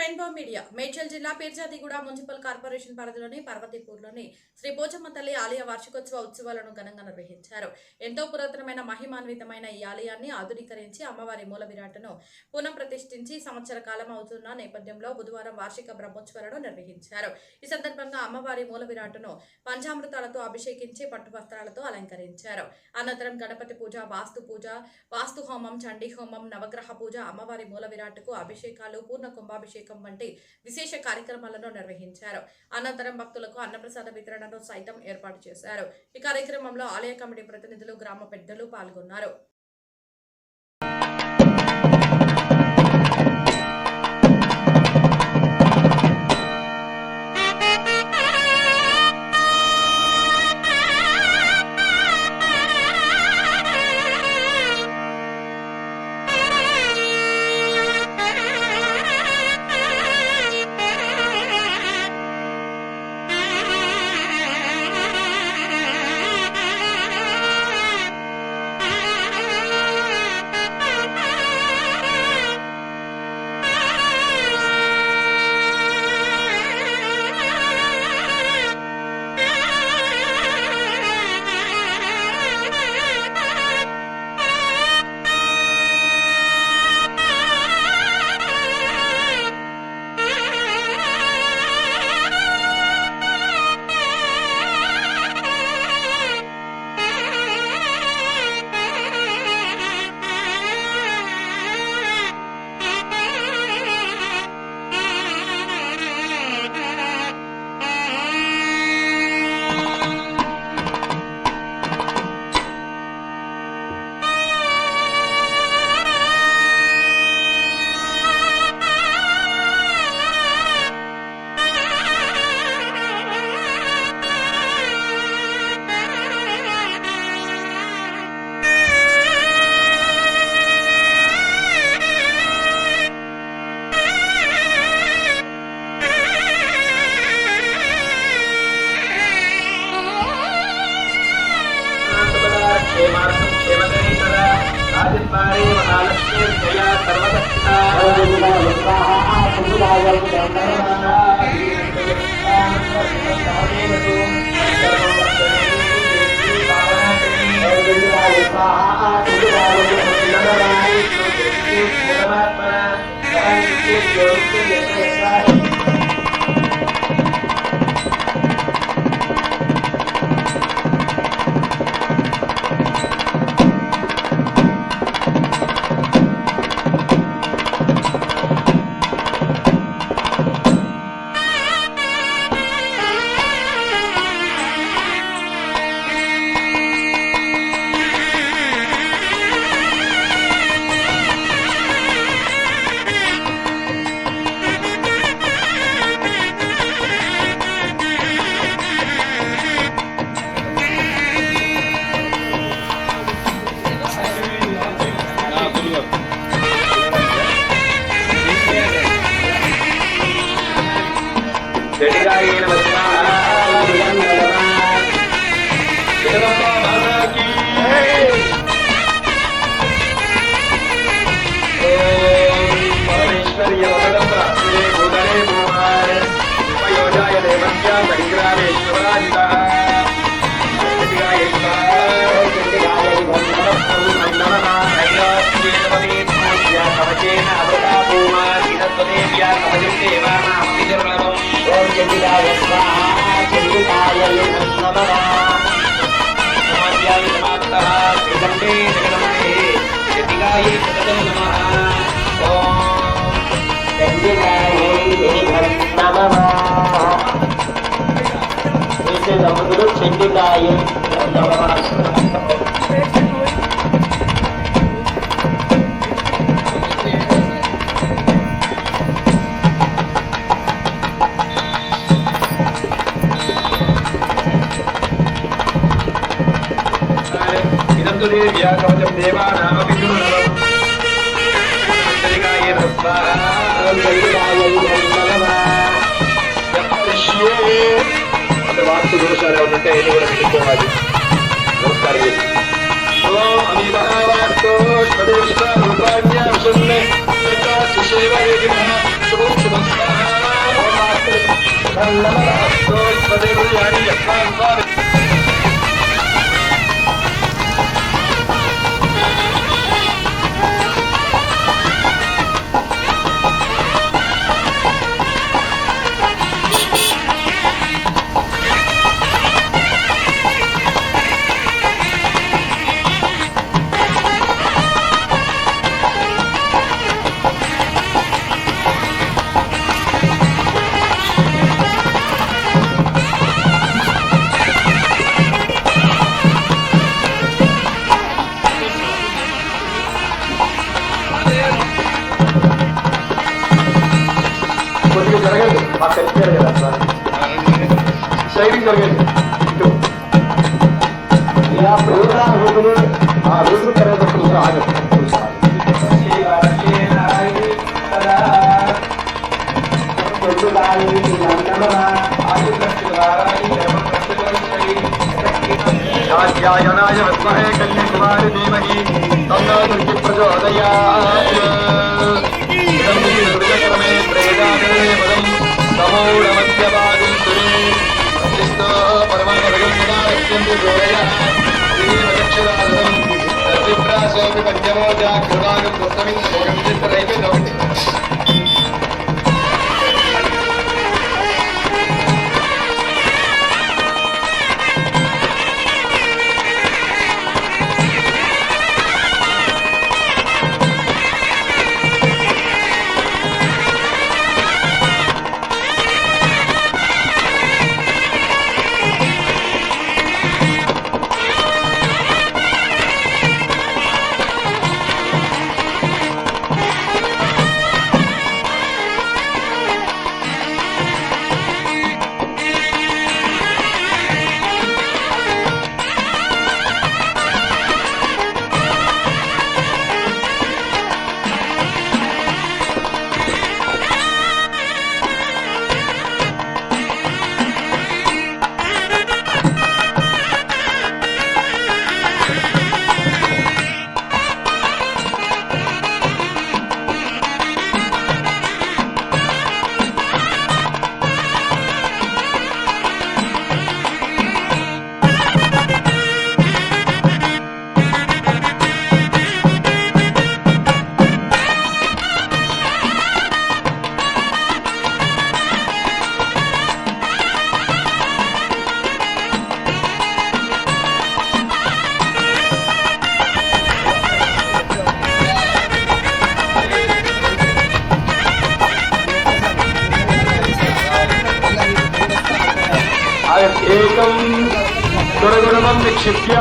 Rainbow media Medchal జిల్లా Peerzadiguda municipal corporation పరిధిలోని పార్వతీపూర్లోని శ్రీ పోచమ్మ తల్లి ఆలయ వార్షికోత్సవ ఉత్సవాలను ఘనంగా నిర్వహించారు. ఎంతో పురాతనమైన మహిమాన్వితమైన ఈ ఆలయాన్ని ఆధునీకరించి అమ్మవారి మూల విరాట్ను పునః ప్రతిష్ఠించి సంవత్సర కాలం అవుతున్న నేపథ్యంలో బుధవారం వార్షిక బ్రహ్మోత్సవాలను నిర్వహించారు. ఈ సందర్భంగా అమ్మవారి మూల విరాట్ను పంచామృతాలతో అభిషేకించి పట్టు వస్త్రాలతో అలంకరించారు. అనంతరం గణపతి పూజ, వాస్తు హోమం, చండీ హోమం, నవగ్రహ పూజ, అమ్మవారి మూల విరాట్కు అభిషేకాలు, పూర్ణ కుంభాభిషేకం వంటి విశేష కార్యక్రమాలను నిర్వహించారు. అనంతరం భక్తులకు అన్నప్రసాద వితరణను సైతం ఏర్పాటు చేశారు. ఈ కార్యక్రమంలో ఆలయ కమిటీ ప్రతినిధులు, గ్రామ పెద్దలు పాల్గొన్నారు. వాస్తు దోషాలు ఉంటే ఇది కూడా పెట్టుకోవాలి. నమస్కారం. స్వదేశ రూపాణ్య కొద్దిగా జరగండి, మాకు తెలిసారు కదా సార్. సైడింగ్ జరగండి. ఇటు ఆ రోజు కరేటప్పుడు ఆగదు. ध्यानाय विद्महे कन्याकुमारी धीमहि तन्नो दुर्गे प्रचोदयात् इदं निर्विघ्नक्रमे प्रेदाने वदं समूढमध्यपादं सुरे प्रतिष्ठो परमपदं निरारक्ष्यन्ति गोरयः श्रीमदक्षराधनं तद्विप्रासोऽपि पञ्चमो जागृतागं दत्तमिं भोगं चित्तरैके भवति. एकं गुणगुणमं निक्षिप्य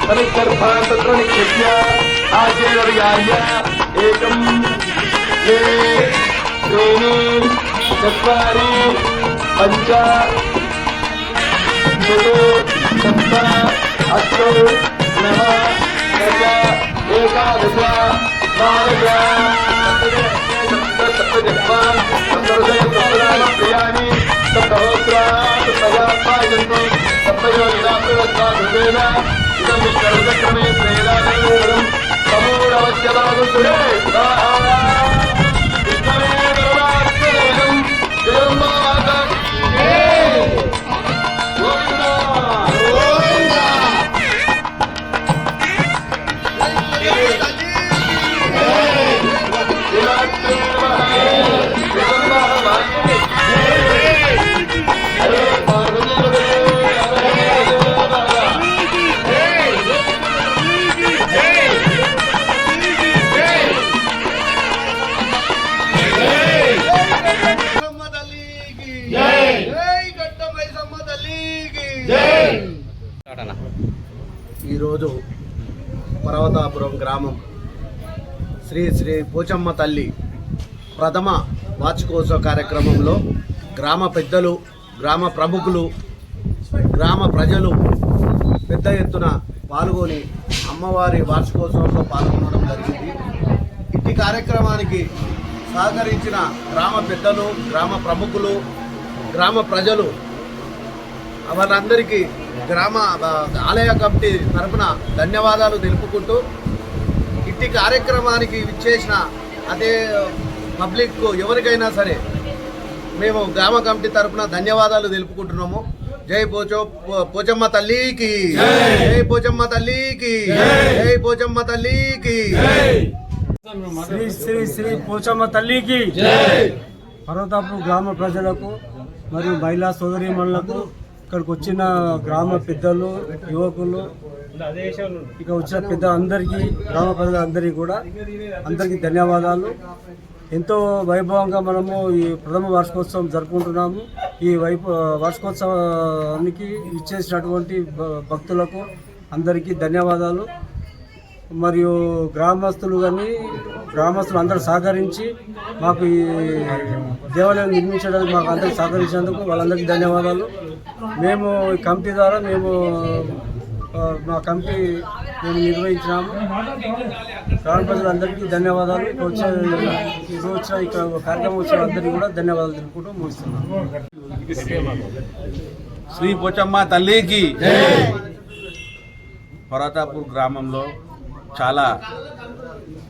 तनिर्गर्भान् तत्र निक्षिप्य आचेर्याय एकं द्वे त्रीणि चत्वारि पञ्च षट् सप्त अष्ट नव दश एकादश द्वादश सप्तजन्मान् प्रियाणि सप्तहोत्रात् सप्तजात्मायन्तो सप्तयोनिनाप्रवत्वादृतेन इदं विष्णुर्गक्रमे प्रेदानयोगं समूढवस्यदागं सुरे विष्णवे परमात्मनेदं जयं माता गोविन्दा ఈరోజు పర్వతాపురం గ్రామం శ్రీ శ్రీ పోచమ్మ తల్లి ప్రథమ వార్షికోత్సవ కార్యక్రమంలో గ్రామ పెద్దలు, గ్రామ ప్రముఖులు, గ్రామ ప్రజలు పెద్ద ఎత్తున పాల్గొని అమ్మవారి వార్షికోత్సవంలో పాల్గొనడం జరిగింది. ఇట్టి కార్యక్రమానికి సహకరించిన గ్రామ పెద్దలు, గ్రామ ప్రముఖులు, గ్రామ ప్రజలు వాళ్ళందరికీ గ్రామ ఆలయ కమిటీ తరఫున ధన్యవాదాలు తెలుపుకుంటూ, ఇట్టి కార్యక్రమానికి విచ్చేసిన అదే పబ్లిక్ ఎవరికైనా సరే మేము గ్రామ కమిటీ తరపున ధన్యవాదాలు తెలుపుకుంటున్నాము. జై పోచమ్మ తల్లికి, జై పోచమ్మ తల్లికి, జై పోచమ్మ తల్లికి. శ్రీ శ్రీ శ్రీ పోచమ్మ తల్లికి పర్వతాపూర్ గ్రామ ప్రజలకు మరియు మహిళా సోదరీమణులకు, ఇక్కడికి వచ్చిన గ్రామ పెద్దలు, యువకులు, ఇక వచ్చిన పెద్ద అందరికీ, గ్రామ ప్రజలందరికీ కూడా అందరికీ ధన్యవాదాలు. ఎంతో వైభవంగా మనము ఈ ప్రథమ వార్షికోత్సవం జరుపుకుంటున్నాము. ఈ వార్షికోత్సవానికి ఇచ్చేసినటువంటి భక్తులకు అందరికీ ధన్యవాదాలు. మరియు గ్రామస్తులు అందరూ సహకరించి మాకు ఈ దేవాలయం నిర్మించడానికి మాకు అందరికి సహకరించినందుకు వాళ్ళందరికీ ధన్యవాదాలు. మేము ఈ కమిటీ ద్వారా మా కమిటీ నిర్వహించినాము. గ్రామ ప్రజలందరికీ ధన్యవాదాలు. వచ్చిన ఇక్కడ కార్యక్రమం వచ్చిన అందరికీ కూడా ధన్యవాదాలు తెలుపుకుంటూ ముగిస్తున్నాము. శ్రీ పోచమ్మ తల్లికి. పర్వతాపూర్ గ్రామంలో చాలా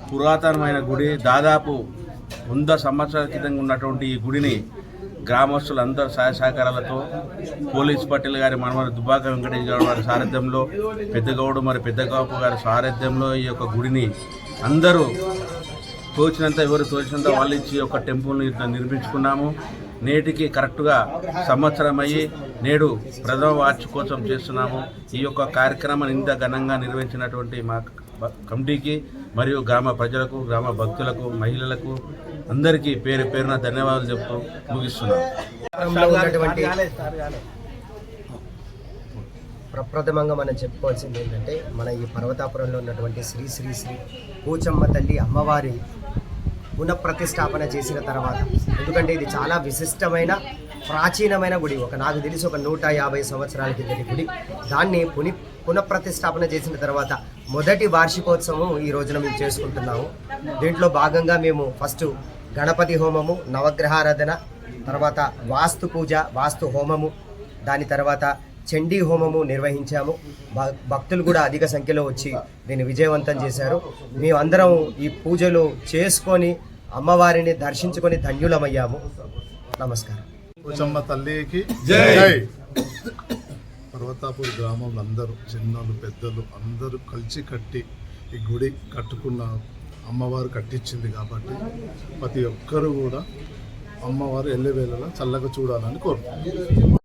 పురాతనమైన గుడి, దాదాపు 100 సంవత్సరాల క్రితం ఉన్నటువంటి ఈ గుడిని గ్రామస్తులందరూ సహాయ సహకారాలతో పోలీస్ పటేల్ గారి మనవరు దుబ్బాక వెంకటేష్ గారి వారి సారథ్యంలో, పెద్దగౌడు మరి పెద్దగాపు గారి సారథ్యంలో ఈ యొక్క గుడిని అందరూ ఎవరు తోచినంత వాళ్ళు ఇచ్చి ఒక టెంపుల్ని నిర్మించుకున్నాము. నేటికి కరెక్ట్గా సంవత్సరం అయ్యి నేడు ప్రథమ వార్షికోత్సవం చేస్తున్నాము. ఈ యొక్క కార్యక్రమాన్ని ఇంత ఘనంగా నిర్వహించినటువంటి మా కమిటీకి మరియు గ్రామ ప్రజలకు, గ్రామ భక్తులకు, మహిళలకు అందరికీ పేరు పేరున ధన్యవాదాలు చెప్తూ ముగిస్తున్నాము. ప్రప్రథమంగా మనం చెప్పుకోవాల్సింది ఏంటంటే, మన ఈ పర్వతాపురంలో ఉన్నటువంటి శ్రీ శ్రీ శ్రీ పోచమ్మ తల్లి అమ్మవారి పునఃప్రతిష్టాపన చేసిన తర్వాత, ఎందుకంటే ఇది చాలా విశిష్టమైన ప్రాచీనమైన గుడి, నాకు తెలిసి ఒక 150 సంవత్సరాల కిందటి గుడి. దాన్ని పునఃప్రతిష్టాపన చేసిన తర్వాత మొదటి వార్షికోత్సవం ఈ రోజున మేము చేసుకుంటున్నాము. దీంట్లో భాగంగా మేము ఫస్ట్ గణపతి హోమము, నవగ్రహారాధన, తర్వాత వాస్తు పూజ, వాస్తు హోమము, దాని తర్వాత చండీ హోమము నిర్వహించాము. భక్తులు కూడా అధిక సంఖ్యలో వచ్చి దీన్ని విజయవంతం చేశారు. మేమందరం ఈ పూజలు చేసుకొని అమ్మవారిని దర్శించుకొని ధన్యులమయ్యాము. నమస్కారం. పోచమ్మ తల్లికి జై. పర్వతాపూర్ గ్రామంలో అందరూ, చిన్నలు పెద్దలు అందరూ కలిసి కట్టి ఈ గుడి కట్టుకున్న అమ్మవారు కట్టించింది కాబట్టి ప్రతి ఒక్కరూ కూడా అమ్మవారు ఎల్లవేళలా చల్లగా చూడాలని కోరుకుంటున్నారు.